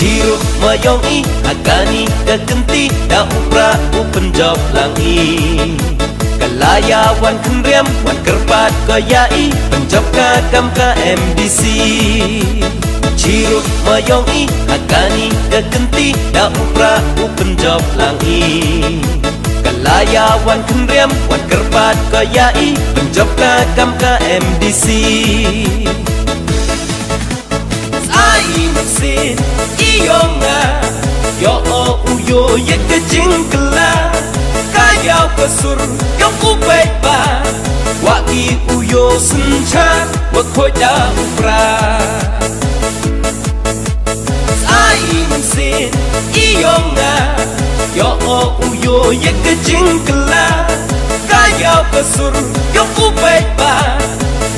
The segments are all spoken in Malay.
Ciru mayong agani kagenti da upra upenjop langi Kalayawan kendriam wan kerpat koyai penjop kagam ka MDC Ciru mayong agani kagenti da upra upenjop langi Kalayawan kendriam wan kerpat koyai penjop kagam ka MDC Sin iyonga yo o uyo ye kejingkela kaya kesur yo kubeba waki uyo sencha wakhoja upra sin iyonga yo o uyo ye kejingkela kaya kesur yo kubeba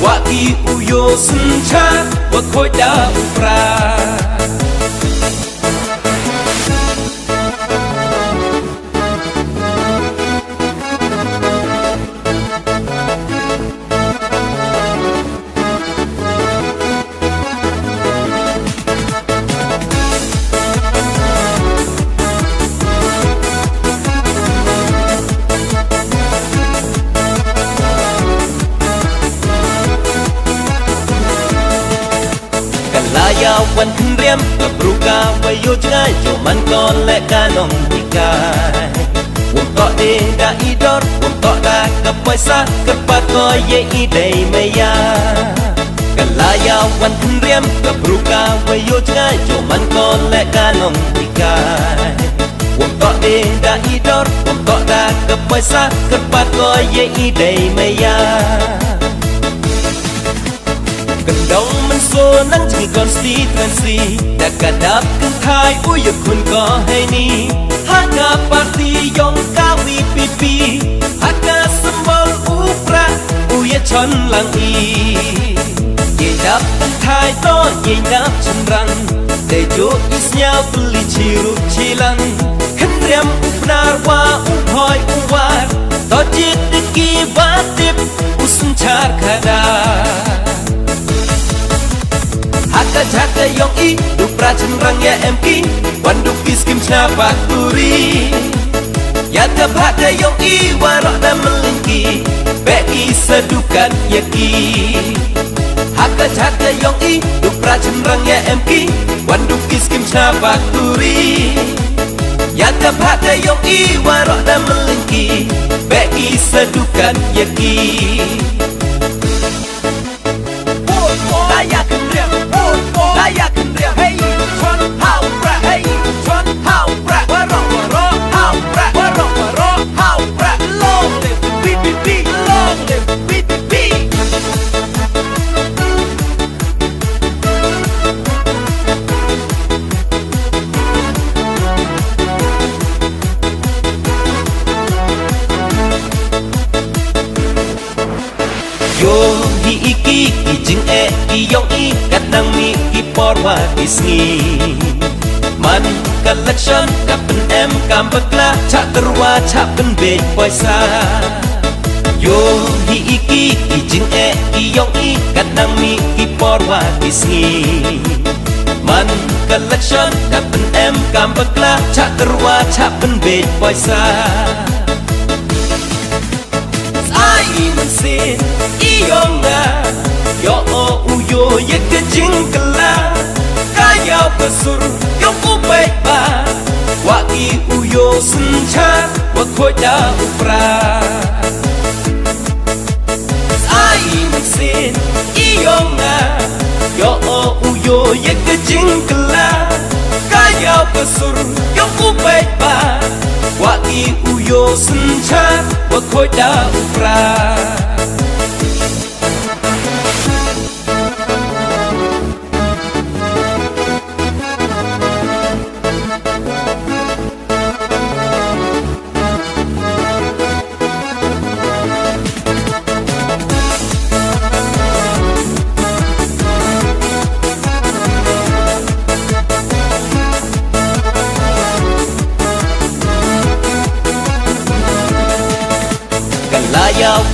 waki uyo sencha wakhoja upra Wan kendriam kebruka wayo jngai cuman kon lek kanong ikai Untuk de da idor untuk da kepaisa kepat koye idei meya Kalaya wan kendriam kebruka wayo jngai cuman kon lek kanong ikai Untuk de da idor untuk da kepaisa kepat koye idei meya Kendong mensunang jeng konstituensi Dah kadap kentai uyuk kun ko hai ni Haka parti yong kawi pipi Haka sembol upra uya chon lang i Ye dap kentai to ye dap cendrang Dejo isnya beli ciru cilang Kendriam upnar wa uphoi uwar To jit deki batip usun car kadar Haka yong i dupra cendrang ya MK Wanduk kiskim snapak turi Ya haka yong i warok dan melingki Beki sedukan yaki Haka yong i dupra cendrang ya MK Wanduk kiskim snapak turi Ya haka yong i warok dan melingki Beki sedukan yaki Layak kendriam Layak kendriam Hey, chon hau pra Hey, chon hau pra Warok hau pra Warok hau pra Long live BBB Long live BBB Yo hi iki jing iyong i kadang mi kiporwa isngi Man collection kapen em kambakla cak terwa cak pen bej poisa Yo hi iki jing iyong i kadang mi kiporwa isngi Man collection kapen em kambakla cak terwa cak pen bej poisa Sin iyonga yo o uyo ye kejingkela kaya besur yo kubeba waki uyo sencha wakhoja upra sin iyonga yo o uyo ye kejingkela kaya besur yo kubeba waki uyo sencha wakhoja upra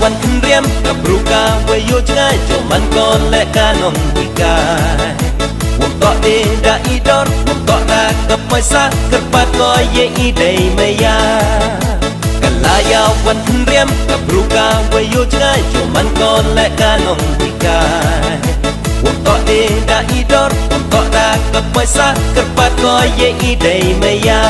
Wan kendriam kabruka wayo jngai cuman kon lek kanong ikai tok de da idor tok na kepaisa kerpat ko ye idai maya kalaya wan riam kabruka wayo jangai cuman kon le kanong tikai tok de da idor tok na kepaisa kerpat ko ye idai maya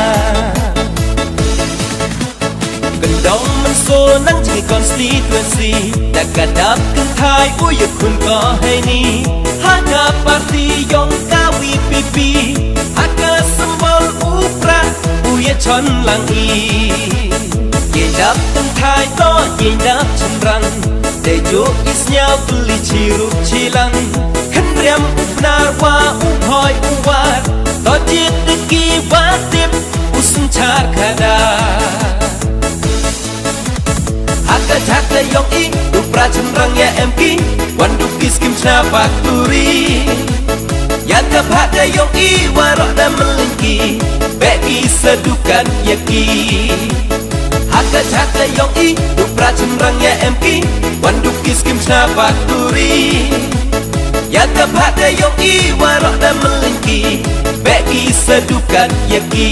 Gendong mensunang jadi konstituensi Dah kadap kentai uyuk kun ko hai ni Haka parti yong kawi pipi Haka sembol upra uya chon lang i Ye dap kentai to ye dap cendran Dejo isnya beli cirup cilang Kendriam upnar wa uphoi uwar To jit deki watip usun char kadar Haka yong i Dupra cenderang ya MK Wanduki skim snapak turi Yakap haka yong i Warok dan melingki Beki sedukan yaki Haka yong i Dupra cenderang ya MK Wanduki skim snapak turi Yakap haka yong i Warok dan melingki Beki sedukan yaki